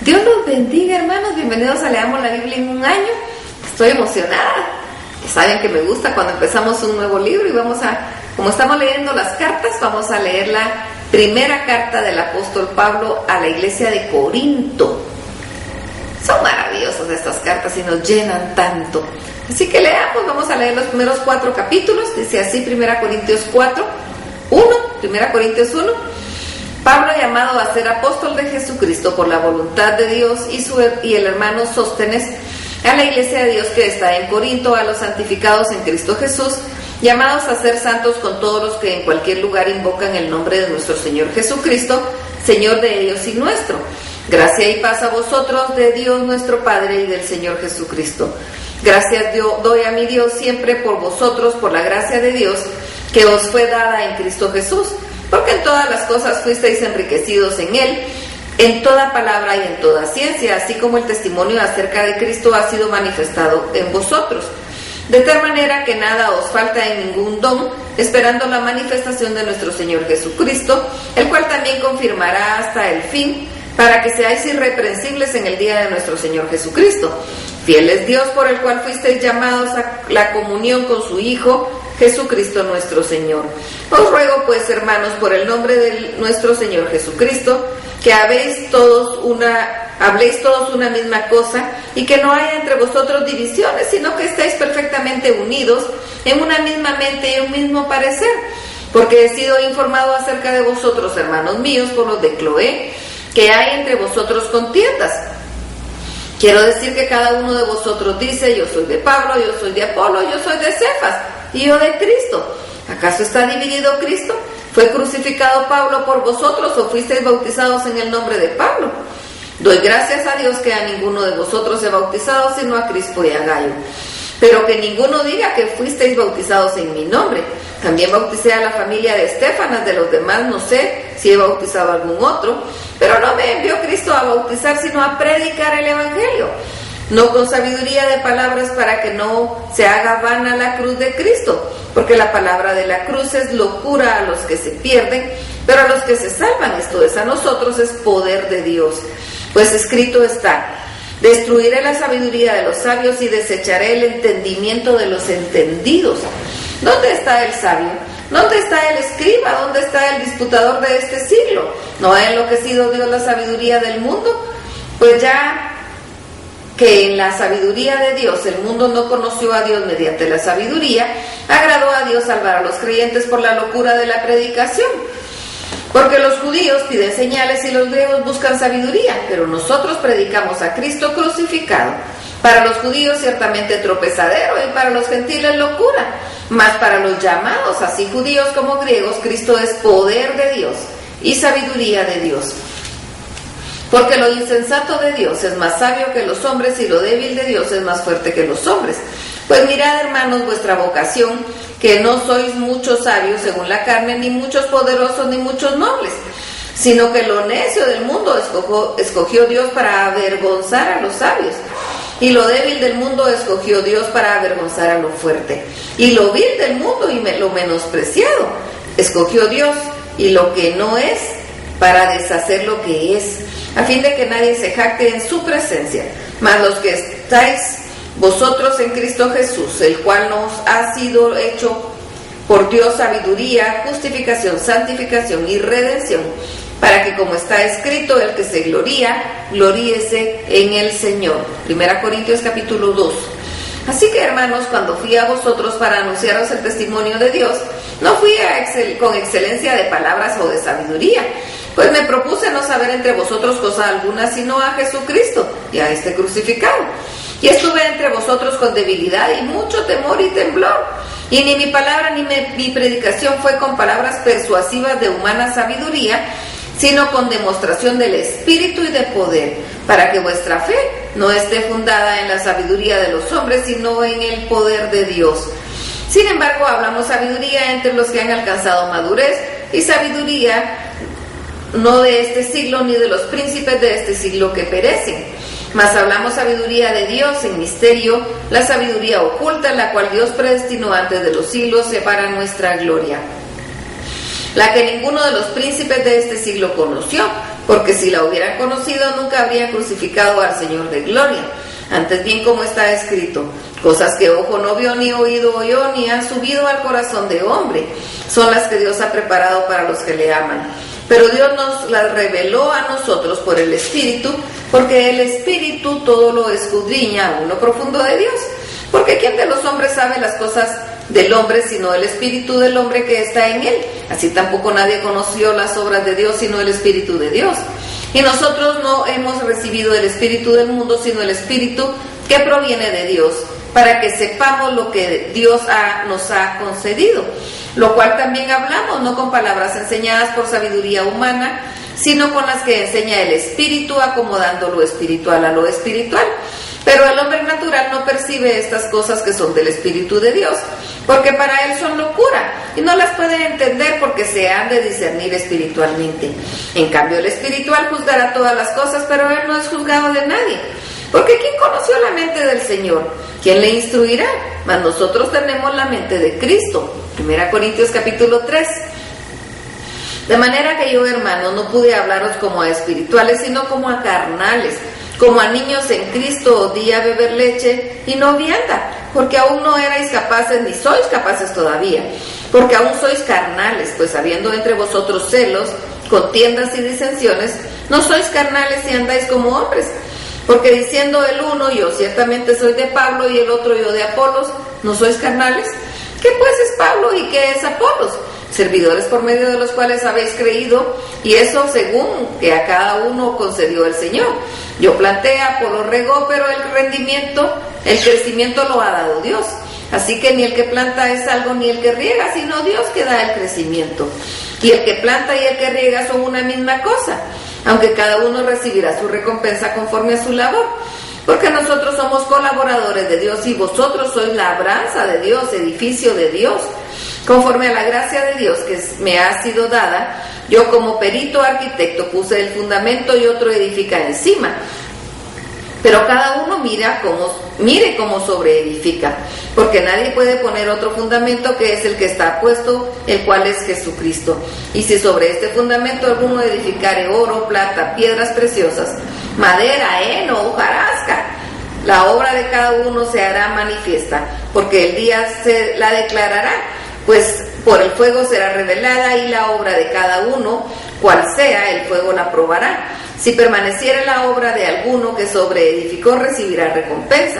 Dios los bendiga, hermanos. Bienvenidos a Leamos la Biblia en un año. Estoy emocionada. Saben que me gusta cuando empezamos un nuevo libro y como estamos leyendo las cartas, vamos a leer la primera carta del apóstol Pablo a la iglesia de Corinto. Son maravillosas estas cartas y nos llenan tanto. Así que leamos, vamos a leer los primeros 4 capítulos. Dice así, 1 Corintios 1. Pablo, llamado a ser apóstol de Jesucristo por la voluntad de Dios, y el hermano Sóstenes, a la iglesia de Dios que está en Corinto, a los santificados en Cristo Jesús, llamados a ser santos con todos los que en cualquier lugar invocan el nombre de nuestro Señor Jesucristo, Señor de ellos y nuestro. Gracia y paz a vosotros de Dios nuestro Padre y del Señor Jesucristo. Gracias doy a mi Dios siempre por vosotros, por la gracia de Dios que os fue dada en Cristo Jesús, porque en todas las cosas fuisteis enriquecidos en Él, en toda palabra y en toda ciencia, así como el testimonio acerca de Cristo ha sido manifestado en vosotros, de tal manera que nada os falta en ningún don, esperando la manifestación de nuestro Señor Jesucristo, el cual también confirmará hasta el fin, para que seáis irreprensibles en el día de nuestro Señor Jesucristo. Fiel es Dios, por el cual fuisteis llamados a la comunión con su Hijo, Jesucristo nuestro Señor. Os ruego pues, hermanos, por el nombre de nuestro Señor Jesucristo, que habléis todos una misma cosa, y que no haya entre vosotros divisiones, sino que estéis perfectamente unidos en una misma mente y un mismo parecer. Porque he sido informado acerca de vosotros, hermanos míos, por los de Cloé, que hay entre vosotros contiendas. Quiero decir que cada uno de vosotros dice: yo soy de Pablo, yo soy de Apolo, yo soy de Cefas, y yo de Cristo. ¿Acaso está dividido Cristo? ¿Fue crucificado Pablo por vosotros o fuisteis bautizados en el nombre de Pablo? Doy gracias a Dios que a ninguno de vosotros he bautizado, sino a Crispo y a Gayo. Pero que ninguno diga que fuisteis bautizados en mi nombre. También bauticé a la familia de Estéfanas, de los demás no sé si he bautizado a algún otro, pero no me envió Cristo a bautizar, sino a predicar el Evangelio, no con sabiduría de palabras, para que no se haga vana la cruz de Cristo, porque la palabra de la cruz es locura a los que se pierden, pero a los que se salvan, esto es, a nosotros es poder de Dios. Pues escrito está: destruiré la sabiduría de los sabios y desecharé el entendimiento de los entendidos. ¿Dónde está el sabio? ¿Dónde está el escriba? ¿Dónde está el disputador de este siglo? ¿No ha enloquecido Dios la sabiduría del mundo? Pues ya que en la sabiduría de Dios el mundo no conoció a Dios mediante la sabiduría, agradó a Dios salvar a los creyentes por la locura de la predicación. Porque los judíos piden señales y los griegos buscan sabiduría, pero nosotros predicamos a Cristo crucificado. Para los judíos ciertamente tropezadero, y para los gentiles locura, mas para los llamados, así judíos como griegos, Cristo es poder de Dios y sabiduría de Dios. Porque lo insensato de Dios es más sabio que los hombres, y lo débil de Dios es más fuerte que los hombres. Pues mirad, hermanos, vuestra vocación, que no sois muchos sabios según la carne, ni muchos poderosos, ni muchos nobles, sino que lo necio del mundo escogió Dios para avergonzar a los sabios, y lo débil del mundo escogió Dios para avergonzar a lo fuerte, y lo vil del mundo y lo menospreciado escogió Dios, y lo que no es, para deshacer lo que es, a fin de que nadie se jacte en su presencia. Mas los que estáis vosotros en Cristo Jesús, el cual nos ha sido hecho por Dios sabiduría, justificación, santificación y redención, para que, como está escrito, el que se gloría, gloríese en el Señor. 1 Corintios capítulo 2. Así que, hermanos, cuando fui a vosotros para anunciaros el testimonio de Dios, no fui con excelencia de palabras o de sabiduría, pues me propuse no saber entre vosotros cosa alguna, sino a Jesucristo y a este crucificado. Y estuve entre vosotros con debilidad y mucho temor y temblor, y ni mi palabra ni mi predicación fue con palabras persuasivas de humana sabiduría, sino con demostración del Espíritu y de poder, para que vuestra fe no esté fundada en la sabiduría de los hombres, sino en el poder de Dios. Sin embargo, hablamos sabiduría entre los que han alcanzado madurez, y sabiduría no de este siglo, ni de los príncipes de este siglo que perecen, mas hablamos sabiduría de Dios en misterio, la sabiduría oculta, la cual Dios predestinó antes de los siglos para nuestra gloria, la que ninguno de los príncipes de este siglo conoció, porque si la hubieran conocido nunca habrían crucificado al Señor de gloria. Antes bien, como está escrito, cosas que ojo no vio, ni oído oyó, ni han subido al corazón de hombre, son las que Dios ha preparado para los que le aman. Pero Dios nos las reveló a nosotros por el Espíritu, porque el Espíritu todo lo escudriña aún lo profundo de Dios. Porque ¿quién de los hombres sabe las cosas del hombre sino el Espíritu del hombre que está en él? Así tampoco nadie conoció las obras de Dios sino el Espíritu de Dios. Y nosotros no hemos recibido el Espíritu del mundo sino el Espíritu que proviene de Dios, para que sepamos lo que Dios nos ha concedido, lo cual también hablamos, no con palabras enseñadas por sabiduría humana, sino con las que enseña el Espíritu, acomodando lo espiritual a lo espiritual. Pero el hombre natural no percibe estas cosas que son del Espíritu de Dios, porque para él son locura, y no las puede entender porque se han de discernir espiritualmente. En cambio, el espiritual juzgará todas las cosas, pero él no es juzgado de nadie. Porque ¿quién conoció la mente del Señor? ¿Quién le instruirá? Mas nosotros tenemos la mente de Cristo. 1 Corintios capítulo 3. De manera que yo, hermanos, no pude hablaros como a espirituales, sino como a carnales, como a niños en Cristo. Di a beber leche y no vianda, porque aún no erais capaces, ni sois capaces todavía, porque aún sois carnales, pues habiendo entre vosotros celos, contiendas y disensiones, no sois carnales y andáis como hombres. Porque diciendo el uno, yo ciertamente soy de Pablo, y el otro, yo de Apolos, ¿no sois carnales? ¿Qué pues es Pablo y qué es Apolos? Servidores por medio de los cuales habéis creído, y eso según que a cada uno concedió el Señor. Yo planté, Apolo regó, pero el crecimiento lo ha dado Dios. Así que ni el que planta es algo, ni el que riega, sino Dios que da el crecimiento. Y el que planta y el que riega son una misma cosa, aunque cada uno recibirá su recompensa conforme a su labor. Porque nosotros somos colaboradores de Dios, y vosotros sois labranza de Dios, edificio de Dios. Conforme a la gracia de Dios que me ha sido dada, yo como perito arquitecto puse el fundamento y otro edifica encima. Pero cada uno mire cómo sobreedifica, porque nadie puede poner otro fundamento que es el que está puesto, el cual es Jesucristo. Y si sobre este fundamento alguno edificare oro, plata, piedras preciosas, madera, heno, hojarasca, la obra de cada uno se hará manifiesta, porque el día se la declarará, pues por el fuego será revelada, y la obra de cada uno, cual sea, el fuego la probará. Si permaneciere la obra de alguno que sobreedificó, recibirá recompensa.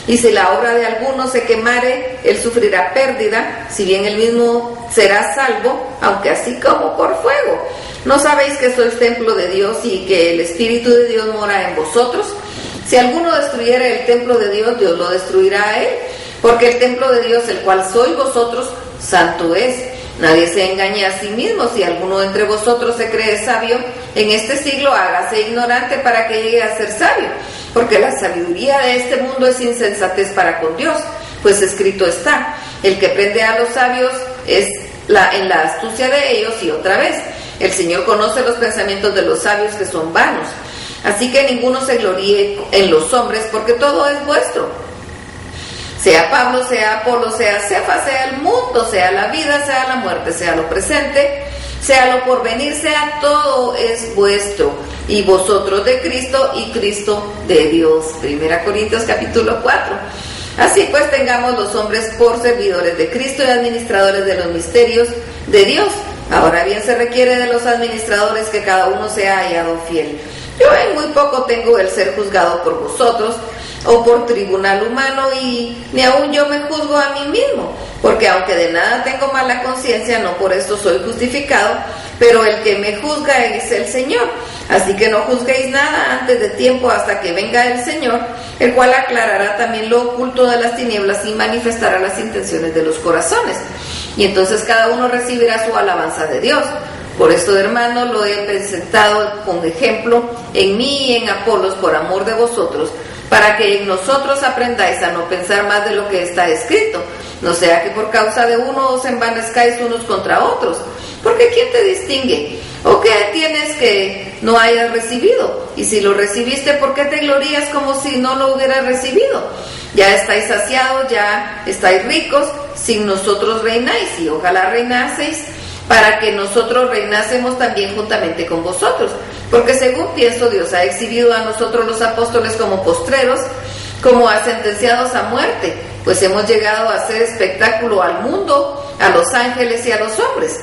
Y si la obra de alguno se quemare, él sufrirá pérdida, si bien él mismo será salvo, aunque así como por fuego. ¿No sabéis que sois templo de Dios y que el Espíritu de Dios mora en vosotros? Si alguno destruyere el templo de Dios, Dios lo destruirá a él, porque el templo de Dios, el cual sois vosotros, santo es. Nadie se engañe a sí mismo. Si alguno entre vosotros se cree sabio en este siglo, hágase ignorante para que llegue a ser sabio, porque la sabiduría de este mundo es insensatez para con Dios, pues escrito está: el que prende a los sabios es en la astucia de ellos. Y otra vez, el Señor conoce los pensamientos de los sabios, que son vanos. Así que ninguno se gloríe en los hombres, porque todo es vuestro, sea Pablo, sea Apolo, sea Cefas, sea el mundo, sea la vida, sea la muerte, sea lo presente, sea lo porvenir, sea todo es vuestro, y vosotros de Cristo, y Cristo de Dios. 1 Corintios capítulo 4. Así pues, tengamos los hombres por servidores de Cristo y administradores de los misterios de Dios. Ahora bien, se requiere de los administradores que cada uno sea hallado fiel. Yo en muy poco tengo el ser juzgado por vosotros, o por tribunal humano, y ni aun yo me juzgo a mí mismo, porque aunque de nada tengo mala conciencia, no por esto soy justificado, pero el que me juzga es el Señor. Así que no juzguéis nada antes de tiempo, hasta que venga el Señor, el cual aclarará también lo oculto de las tinieblas y manifestará las intenciones de los corazones. Y entonces cada uno recibirá su alabanza de Dios. Por esto, hermanos, lo he presentado con ejemplo en mí y en Apolos, por amor de vosotros, para que en nosotros aprendáis a no pensar más de lo que está escrito, no sea que por causa de uno os envanezcáis unos contra otros. Porque ¿quién te distingue? ¿O qué tienes que no hayas recibido? Y si lo recibiste, ¿por qué te glorías como si no lo hubieras recibido? Ya estáis saciados, ya estáis ricos, sin nosotros reináis, y ojalá reinaseis, para que nosotros reinásemos también juntamente con vosotros. Porque según pienso, Dios ha exhibido a nosotros los apóstoles como postreros, como a sentenciados a muerte, pues hemos llegado a hacer espectáculo al mundo, a los ángeles y a los hombres.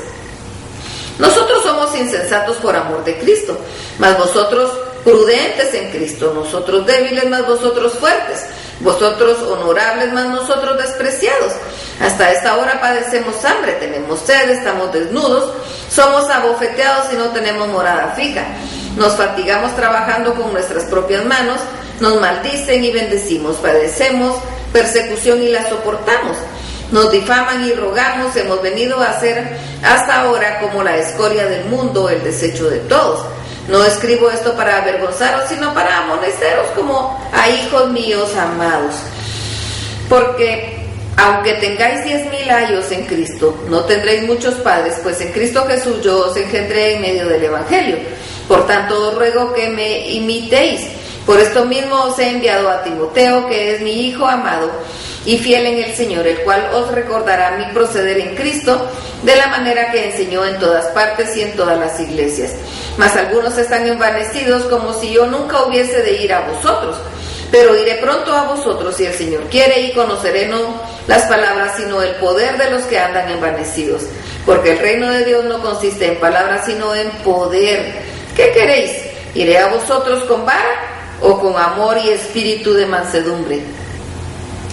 Nosotros somos insensatos por amor de Cristo, mas vosotros prudentes en Cristo, nosotros débiles, mas vosotros fuertes, vosotros honorables, mas nosotros despreciados. Hasta esta hora padecemos hambre, tenemos sed, estamos desnudos, somos abofeteados y no tenemos morada fija. Nos fatigamos trabajando con nuestras propias manos, nos maldicen y bendecimos, padecemos persecución y la soportamos. Nos difaman y rogamos, hemos venido a ser hasta ahora como la escoria del mundo, el desecho de todos. No escribo esto para avergonzaros, sino para amonestaros como a hijos míos amados. Porque aunque tengáis 10,000 años en Cristo, no tendréis muchos padres, pues en Cristo Jesús yo os engendré en medio del Evangelio. Por tanto os ruego que me imitéis. Por esto mismo os he enviado a Timoteo, que es mi hijo amado y fiel en el Señor, el cual os recordará mi proceder en Cristo, de la manera que enseñó en todas partes y en todas las iglesias. Mas algunos están envanecidos, como si yo nunca hubiese de ir a vosotros. Pero iré pronto a vosotros, si el Señor quiere, y conoceré no las palabras, sino el poder de los que andan envanecidos. Porque el reino de Dios no consiste en palabras, sino en poder. ¿Qué queréis? ¿Iré a vosotros con vara o con amor y espíritu de mansedumbre?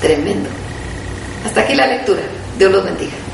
Tremendo. Hasta aquí la lectura. Dios los bendiga.